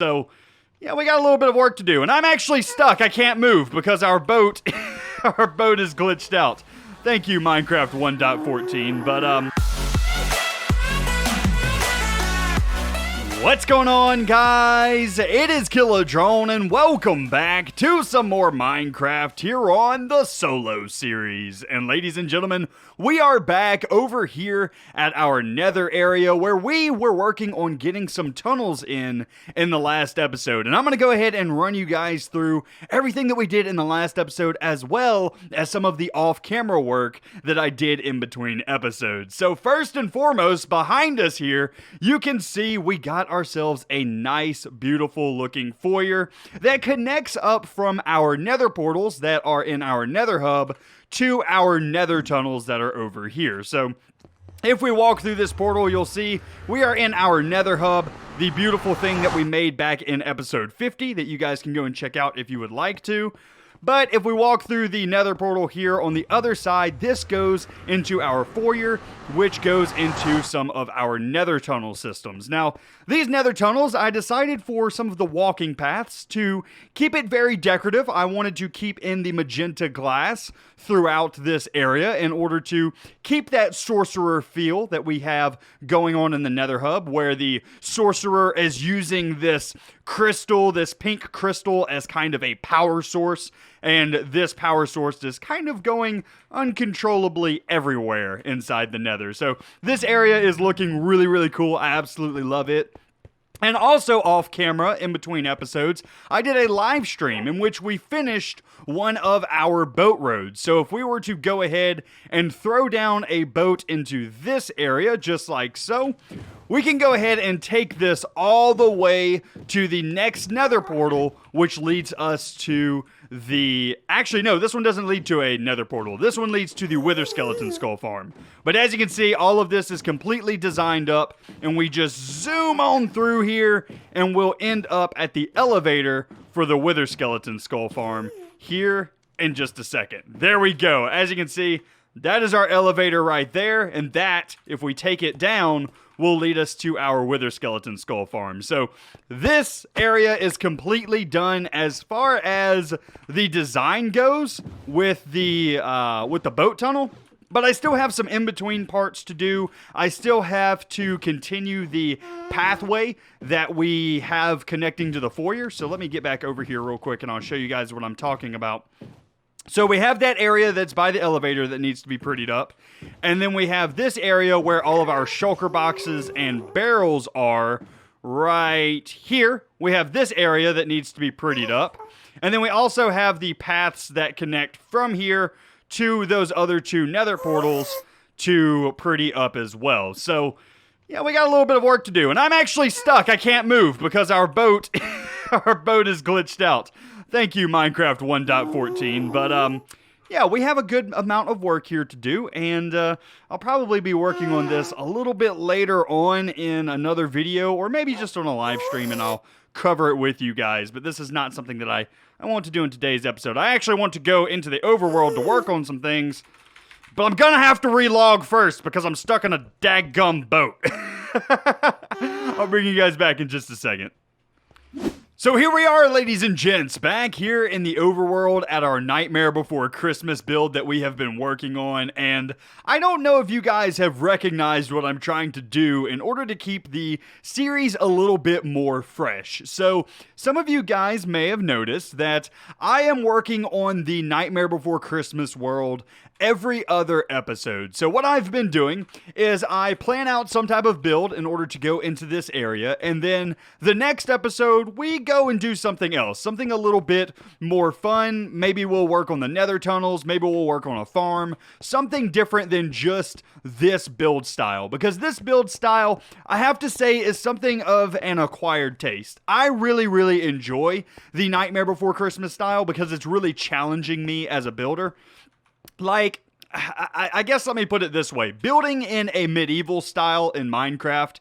So, yeah, we got a little bit of work to do, and I'm actually stuck. I can't move because our boat, our boat is glitched out. Thank you, Minecraft 1.14, but, what's going on, guys? It is Cauldron, and welcome back to some more Minecraft here on the Solo series. And ladies and gentlemen, we are back over here at our Nether area where we were working on getting some tunnels in the last episode. And I'm going to go ahead and run you guys through everything that we did in the last episode, as well as some of the off-camera work that I did in between episodes. So first and foremost, behind us here, you can see we got ourselves a nice, beautiful looking foyer that connects up from our nether portals that are in our nether hub to our nether tunnels that are over here. So if we walk through this portal, you'll see we are in our nether hub, the beautiful thing that we made back in episode 50 that you guys can go and check out if you would like to. But if we walk through the nether portal here on the other side, this goes into our foyer, which goes into some of our nether tunnel systems. Now, these nether tunnels, I decided for some of the walking paths to keep it very decorative. I wanted to keep in the magenta glass throughout this area in order to keep that sorcerer feel that we have going on in the nether hub, where the sorcerer is using this crystal, this pink crystal, as kind of a power source, and this power source is kind of going uncontrollably everywhere inside the nether. So this area is looking really, really cool. I absolutely love it. And also off camera, in between episodes, I did a live stream in which we finished one of our boat roads. So if we were to go ahead and throw down a boat into this area, just like so, we can go ahead and take this all the way to the next nether portal, which leads us to the... Actually, no, this one doesn't lead to a nether portal. This one leads to the wither skeleton skull farm. But as you can see, all of this is completely designed up, and we just zoom on through here, and we'll end up at the elevator for the wither skeleton skull farm here in just a second. There we go. As you can see, that is our elevator right there, and that, if we take it down, will lead us to our wither skeleton skull farm. So this area is completely done as far as the design goes with the boat tunnel. But I still have some in-between parts to do. I still have to continue the pathway that we have connecting to the foyer. So let me get back over here real quick and I'll show you guys what I'm talking about. So we have that area that's by the elevator that needs to be prettied up. And then we have this area where all of our shulker boxes and barrels are right here. We have this area that needs to be prettied up. And then we also have the paths that connect from here to those other two nether portals to pretty up as well. So, yeah, we got a little bit of work to do. And I'm actually stuck. I can't move because our boat, our boat is glitched out. Thank you, Minecraft 1.14, but, yeah, we have a good amount of work here to do, and I'll probably be working on this a little bit later on in another video, or maybe just on a live stream, and I'll cover it with you guys, but this is not something that I want to do in today's episode. I actually want to go into the overworld to work on some things, but I'm gonna have to relog first, because I'm stuck in a daggum boat. I'll bring you guys back in just a second. So here we are, ladies and gents, back here in the overworld at our Nightmare Before Christmas build that we have been working on, and I don't know if you guys have recognized what I'm trying to do in order to keep the series a little bit more fresh. So some of you guys may have noticed that I am working on the Nightmare Before Christmas world every other episode. So what I've been doing is I plan out some type of build in order to go into this area, and then the next episode we go and do something else, something a little bit more fun. Maybe we'll work on the nether tunnels, maybe we'll work on a farm, something different than just this build style, because this build style, I have to say, is something of an acquired taste. I really enjoy the Nightmare Before Christmas style because it's really challenging me as a builder. Like, I guess let me put it this way. Building in a medieval style in Minecraft,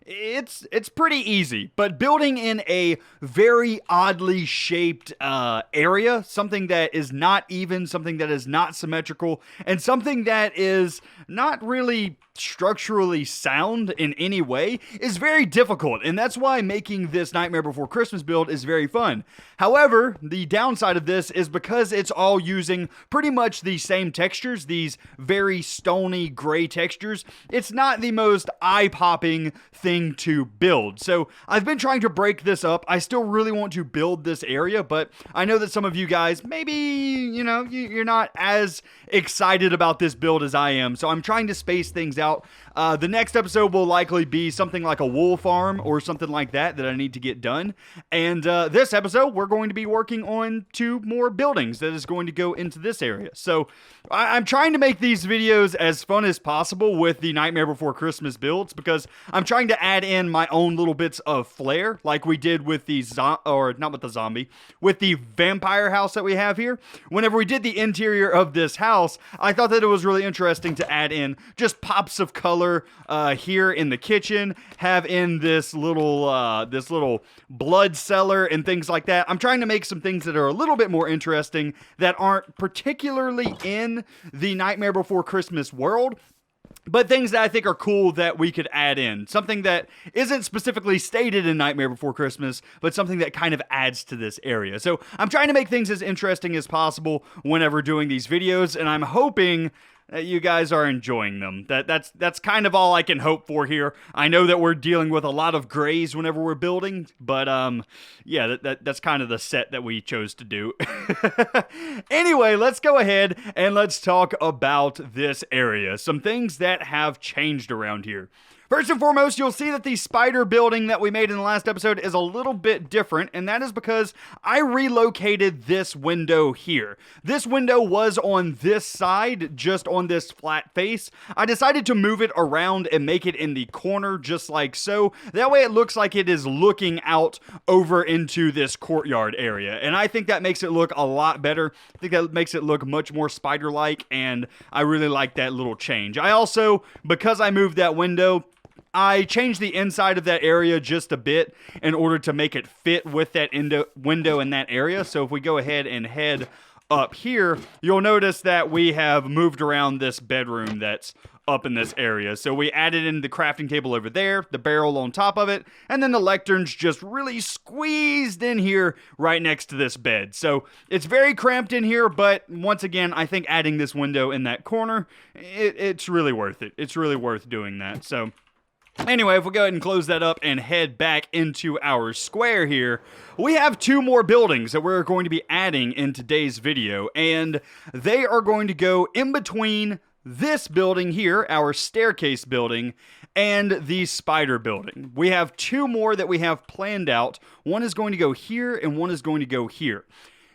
it's pretty easy. But building in a very oddly shaped area, something that is not even, something that is not symmetrical, and something that is not really structurally sound in any way is very difficult, and that's why making this Nightmare Before Christmas build is very fun. However, the downside of this is because it's all using pretty much the same textures, these very stony gray textures, it's not the most eye-popping thing to build. So I've been trying to break this up. I still really want to build this area, but I know that some of you guys, maybe, you're not as excited about this build as I am, so I'm trying to space things out. The next episode will likely be something like a wool farm or something like that I need to get done. And this episode, we're going to be working on 2 more buildings that is going to go into this area. So I'm trying to make these videos as fun as possible with the Nightmare Before Christmas builds, because I'm trying to add in my own little bits of flair, like we did with the with the vampire house that we have here. Whenever we did the interior of this house, I thought that it was really interesting to add in just pops of color here in the kitchen, have in this little blood cellar and things like that. I'm trying to make some things that are a little bit more interesting that aren't particularly in the Nightmare Before Christmas world, but things that I think are cool that we could add in. Something that isn't specifically stated in Nightmare Before Christmas, but something that kind of adds to this area. So I'm trying to make things as interesting as possible whenever doing these videos, and I'm hoping that you guys are enjoying them. That's kind of all I can hope for here. I know that we're dealing with a lot of grays whenever we're building, but yeah, that's kind of the set that we chose to do. Anyway, let's go ahead and let's talk about this area. Some things that have changed around here. First and foremost, you'll see that the spider building that we made in the last episode is a little bit different, and that is because I relocated this window here. This window was on this side, just on this flat face. I decided to move it around and make it in the corner, just like so. That way it looks like it is looking out over into this courtyard area, and I think that makes it look a lot better. I think that makes it look much more spider-like, and I really like that little change. I also, because I moved that window, I changed the inside of that area just a bit in order to make it fit with that window in that area. So if we go ahead and head up here, you'll notice that we have moved around this bedroom that's up in this area. So we added in the crafting table over there, the barrel on top of it, and then the lecterns just really squeezed in here right next to this bed. So it's very cramped in here, but once again, I think adding this window in that corner, it's really worth it. It's really worth doing that. So anyway, if we go ahead and close that up and head back into our square here, we have 2 more buildings that we're going to be adding in today's video, and they are going to go in between this building here, our staircase building, and the spider building. We have 2 more that we have planned out. One is going to go here, and one is going to go here.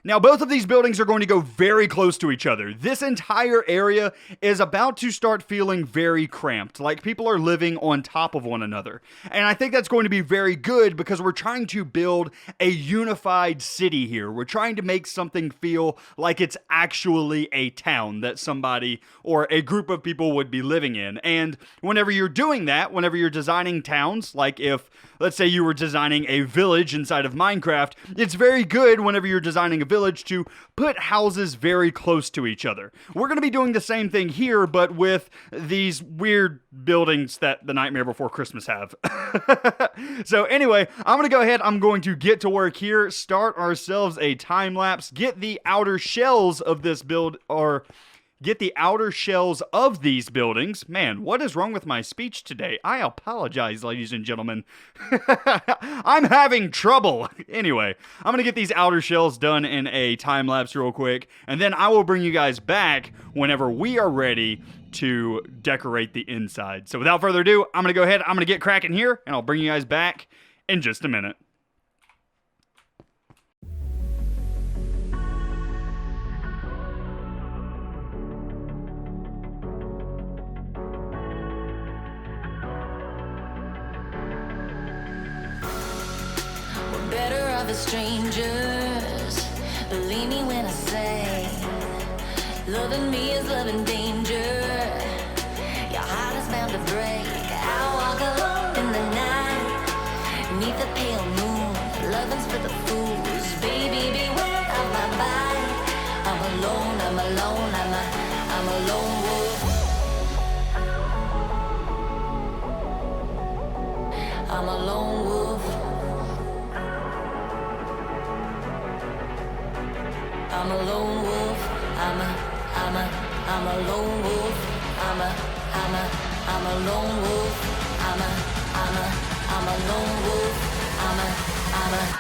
Now, both of these buildings are going to go very close to each other. This entire area is about to start feeling very cramped, like people are living on top of one another. And I think that's going to be very good because we're trying to build a unified city here. We're trying to make something feel like it's actually a town that somebody or a group of people would be living in. And whenever you're doing that, whenever you're designing towns, like if, let's say you were designing a village inside of Minecraft, it's very good whenever you're designing a village to put houses very close to each other. We're going to be doing the same thing here, but with these weird buildings that the Nightmare Before Christmas have. So anyway, I'm going to go ahead, I'm going to get to work here, start ourselves a time lapse, get the outer shells of this build, or get the outer shells of these buildings. Man, what is wrong with my speech today? I apologize, ladies and gentlemen. I'm having trouble. Anyway, I'm going to get these outer shells done in a time lapse real quick, and then I will bring you guys back whenever we are ready to decorate the inside. So without further ado, I'm going to go ahead, I'm going to get cracking here, and I'll bring you guys back in just a minute. Better off as strangers. Believe me when I say, loving me is loving danger. Your heart is bound to break. I walk alone in the night, neath the pale moon. Loving's for the fools. Baby, beware of my body. I'm alone, I'm alone, I'm a lone wolf. I'm a lone wolf. I'm a lone wolf. I'm a lone wolf. I'm a lone wolf. I'm a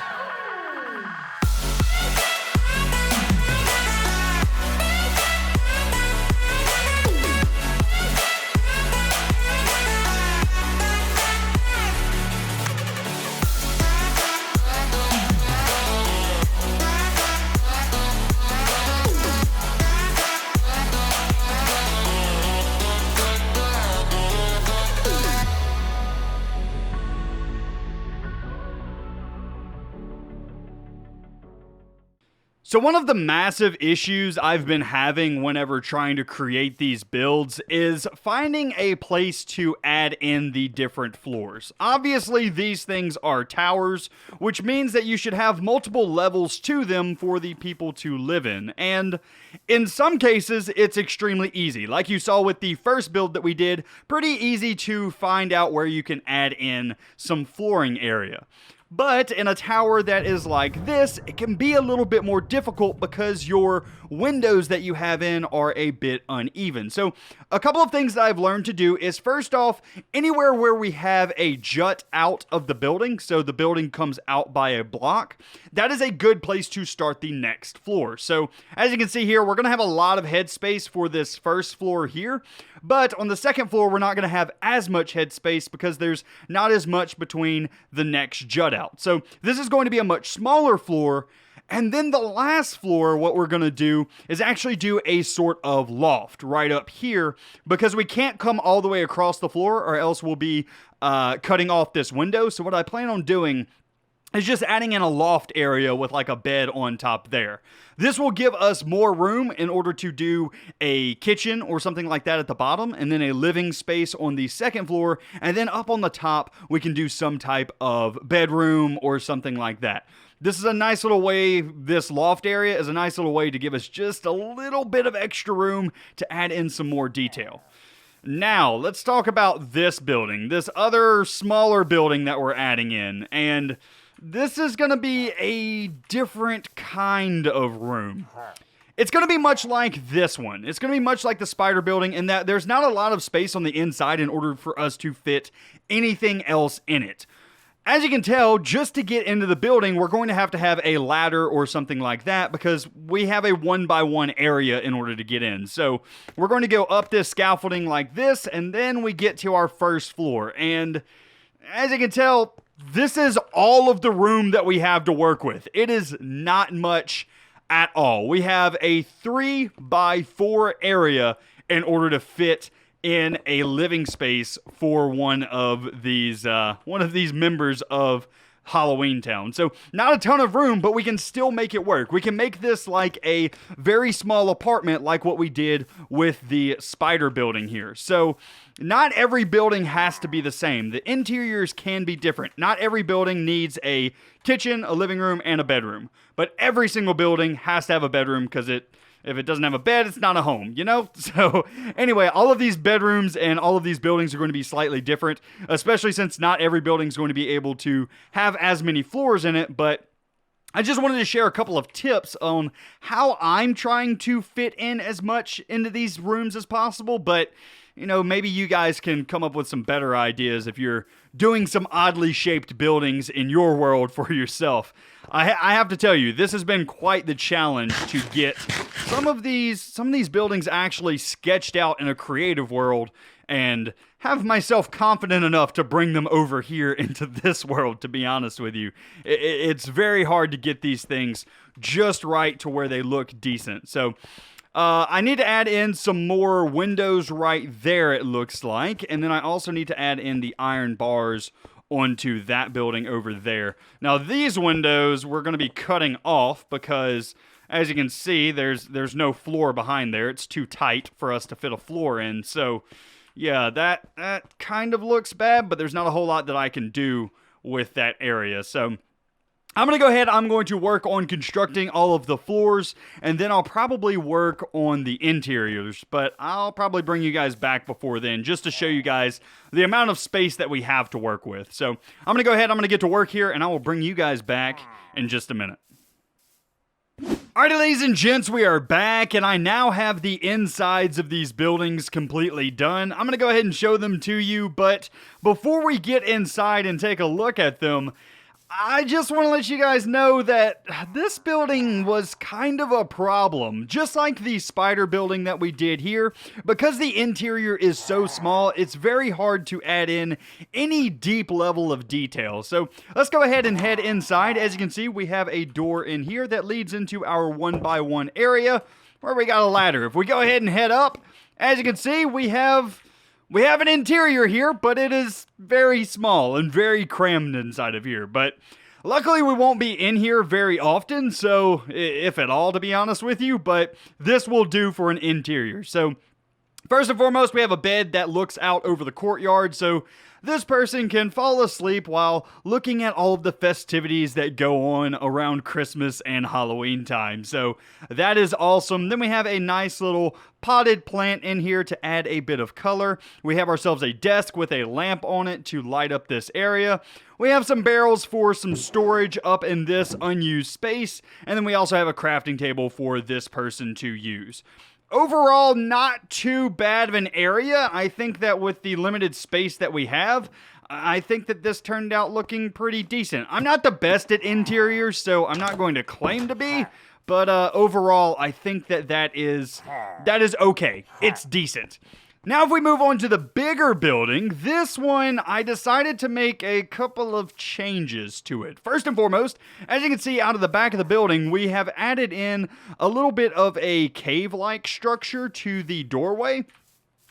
So one of the massive issues I've been having whenever trying to create these builds is finding a place to add in the different floors. Obviously, these things are towers, which means that you should have multiple levels to them for the people to live in. And in some cases, it's extremely easy. Like you saw with the first build that we did, pretty easy to find out where you can add in some flooring area. But in a tower that is like this, it can be a little bit more difficult because your windows that you have in are a bit uneven. So a couple of things that I've learned to do is, first off, anywhere where we have a jut out of the building, so the building comes out by a block, that is a good place to start the next floor. So as you can see here, we're going to have a lot of headspace for this first floor here. But on the second floor, we're not going to have as much headspace because there's not as much between the next jut out. So this is going to be a much smaller floor. And then the last floor, what we're going to do is actually do a sort of loft right up here, because we can't come all the way across the floor or else we'll be cutting off this window. So what I plan on doing is just adding in a loft area with like a bed on top there. This will give us more room in order to do a kitchen or something like that at the bottom, and then a living space on the second floor, and then up on the top we can do some type of bedroom or something like that. This is a nice little way, this loft area is a nice little way to give us just a little bit of extra room to add in some more detail. Now, let's talk about this building, this other smaller building that we're adding in, and this is going to be a different kind of room. It's going to be much like this one. It's going to be much like the spider building in that there's not a lot of space on the inside in order for us to fit anything else in it. As you can tell, just to get into the building, we're going to have a ladder or something like that because we have a 1x1 area in order to get in. So we're going to go up this scaffolding like this, and then we get to our first floor. And as you can tell, this is all of the room that we have to work with. It is not much at all. We have a 3x4 area in order to fit in a living space for one of these members of Halloween Town. So not a ton of room, but we can still make it work. We can make this like a very small apartment like what we did with the spider building here. So not every building has to be the same. The interiors can be different. Not every building needs a kitchen, a living room, and a bedroom. But every single building has to have a bedroom because if it doesn't have a bed, it's not a home, you know? So anyway, all of these bedrooms and all of these buildings are going to be slightly different, especially since not every building is going to be able to have as many floors in it. But I just wanted to share a couple of tips on how I'm trying to fit in as much into these rooms as possible. But, you know, maybe you guys can come up with some better ideas if you're doing some oddly shaped buildings in your world for yourself. I have to tell you, this has been quite the challenge to get some of these buildings actually sketched out in a creative world and have myself confident enough to bring them over here into this world, to be honest with you. It's very hard to get these things just right to where they look decent. So I need to add in some more windows right there, it looks like. And then I also need to add in the iron bars onto that building over there. Now, these windows we're going to be cutting off because, as you can see, there's no floor behind there. It's too tight for us to fit a floor in. So, yeah, that kind of looks bad, but there's not a whole lot that I can do with that area. So I'm going to go ahead, I'm going to work on constructing all of the floors, and then I'll probably work on the interiors, but I'll probably bring you guys back before then, just to show you guys the amount of space that we have to work with. So I'm going to go ahead, I'm going to get to work here, and I will bring you guys back in just a minute. Alrighty, ladies and gents, we are back, and I now have the insides of these buildings completely done. I'm going to go ahead and show them to you, but before we get inside and take a look at them, I just want to let you guys know that this building was kind of a problem. Just like the spider building that we did here, because the interior is so small, it's very hard to add in any deep level of detail. So let's go ahead and head inside. As you can see, we have a door in here that leads into our 1x1 area where we got a ladder. If we go ahead and head up, as you can see, we have an interior here, but it is very small and very crammed inside of here. But luckily, we won't be in here very often, so if at all, to be honest with you, but this will do for an interior. So first and foremost, we have a bed that looks out over the courtyard, so this person can fall asleep while looking at all of the festivities that go on around Christmas and Halloween time. So that is awesome. Then we have a nice little potted plant in here to add a bit of color. We have ourselves a desk with a lamp on it to light up this area. We have some barrels for some storage up in this unused space. And then we also have a crafting table for this person to use. Overall, not too bad of an area. I think that with the limited space that we have, I think that this turned out looking pretty decent. I'm not the best at interiors, so I'm not going to claim to be, but overall, I think that is okay. It's decent. Now, if we move on to the bigger building, this one, I decided to make a couple of changes to it. First and foremost, as you can see out of the back of the building, we have added in a little bit of a cave-like structure to the doorway.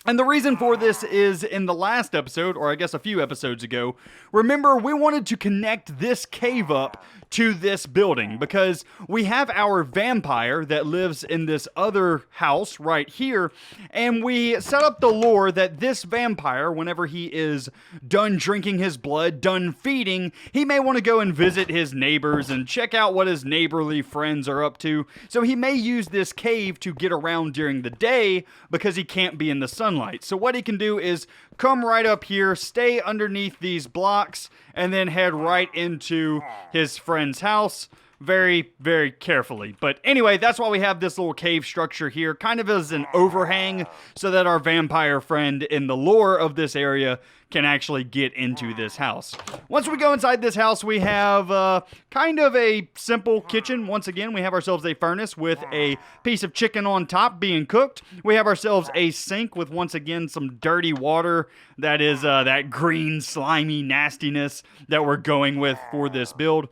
And the reason for this is in the last episode, or I guess a few episodes ago, remember we wanted to connect this cave up to this building because we have our vampire that lives in this other house right here, and we set up the lore that this vampire, whenever he is done drinking his blood, done feeding, he may want to go and visit his neighbors and check out what his neighborly friends are up to. So he may use this cave to get around during the day because he can't be in the sunlight. So what he can do is come right up here, stay underneath these blocks, and then head right into his friend's house very, very carefully. But anyway, that's why we have this little cave structure here, kind of as an overhang, so that our vampire friend in the lore of this area can actually get into this house. Once we go inside this house, we have kind of a simple kitchen. Once again, we have ourselves a furnace with a piece of chicken on top being cooked. We have ourselves a sink with, once again, some dirty water that is that green, slimy nastiness that we're going with for this build.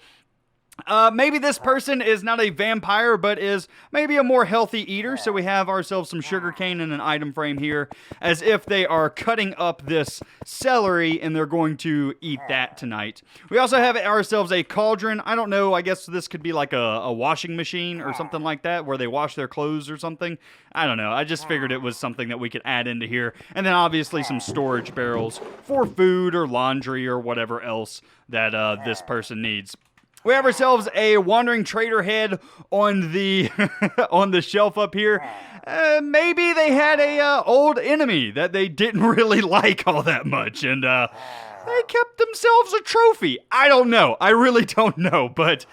Maybe this person is not a vampire, but is maybe a more healthy eater. So we have ourselves some sugarcane and an item frame here, as if they are cutting up this celery and they're going to eat that tonight. We also have ourselves a cauldron. I don't know, I guess this could be like a washing machine or something like that, where they wash their clothes or something. I don't know. I just figured it was something that we could add into here. And then obviously some storage barrels for food or laundry or whatever else that this person needs. We have ourselves a wandering trader head on the on the shelf up here. Maybe they had a old enemy that they didn't really like all that much, and they kept themselves a trophy. I don't know. I really don't know, but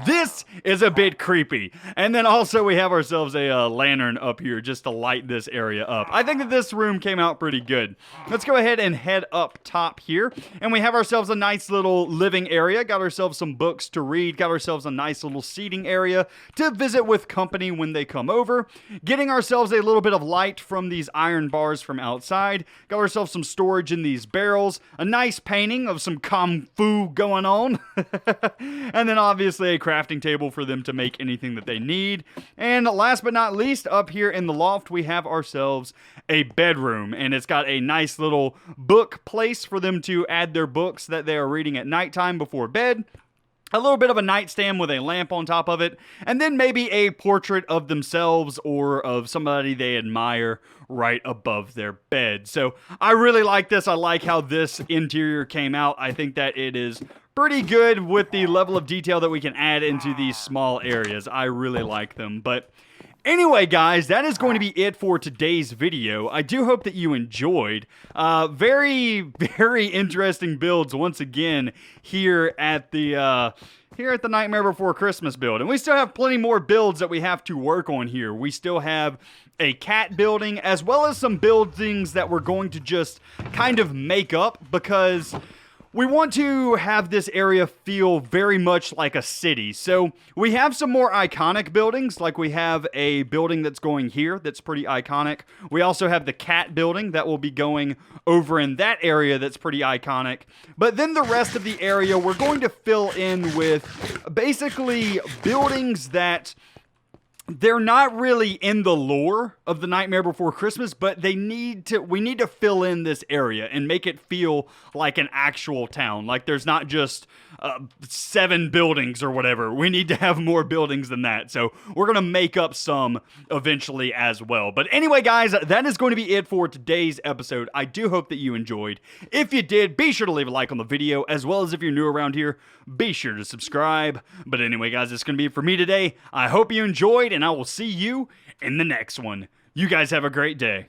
this is a bit creepy. And then also we have ourselves a lantern up here just to light this area up. I think that this room came out pretty good. Let's go ahead and head up top here. And we have ourselves a nice little living area. Got ourselves some books to read. Got ourselves a nice little seating area to visit with company when they come over. Getting ourselves a little bit of light from these iron bars from outside. Got ourselves some storage in these barrels. A nice painting of some kung fu going on. And then obviously a crafting table for them to make anything that they need. And last but not least, up here in the loft, we have ourselves a bedroom. And it's got a nice little book place for them to add their books that they are reading at nighttime before bed. A little bit of a nightstand with a lamp on top of it, and then maybe a portrait of themselves or of somebody they admire right above their bed. So I really like this. I like how this interior came out. I think that it is pretty good with the level of detail that we can add into these small areas. I really like them. But Anyway, guys, that is going to be it for today's video. I do hope that you enjoyed. Very, very interesting builds once again here at the Nightmare Before Christmas build. And we still have plenty more builds that we have to work on here. We still have a cat building, as well as some buildings that we're going to just kind of make up, because we want to have this area feel very much like a city. So we have some more iconic buildings, like we have a building that's going here that's pretty iconic. We also have the cat building that will be going over in that area that's pretty iconic. But then the rest of the area we're going to fill in with basically buildings that they're not really in the lore of the Nightmare Before Christmas, but we need to fill in this area and make it feel like an actual town. Like there's not just 7 buildings or whatever. We need to have more buildings than that. So we're going to make up some eventually as well. But anyway, guys, that is going to be it for today's episode. I do hope that you enjoyed. If you did, be sure to leave a like on the video, as well as if you're new around here, be sure to subscribe. But anyway, guys, that's going to be it for me today. I hope you enjoyed, and I will see you in the next one. You guys have a great day.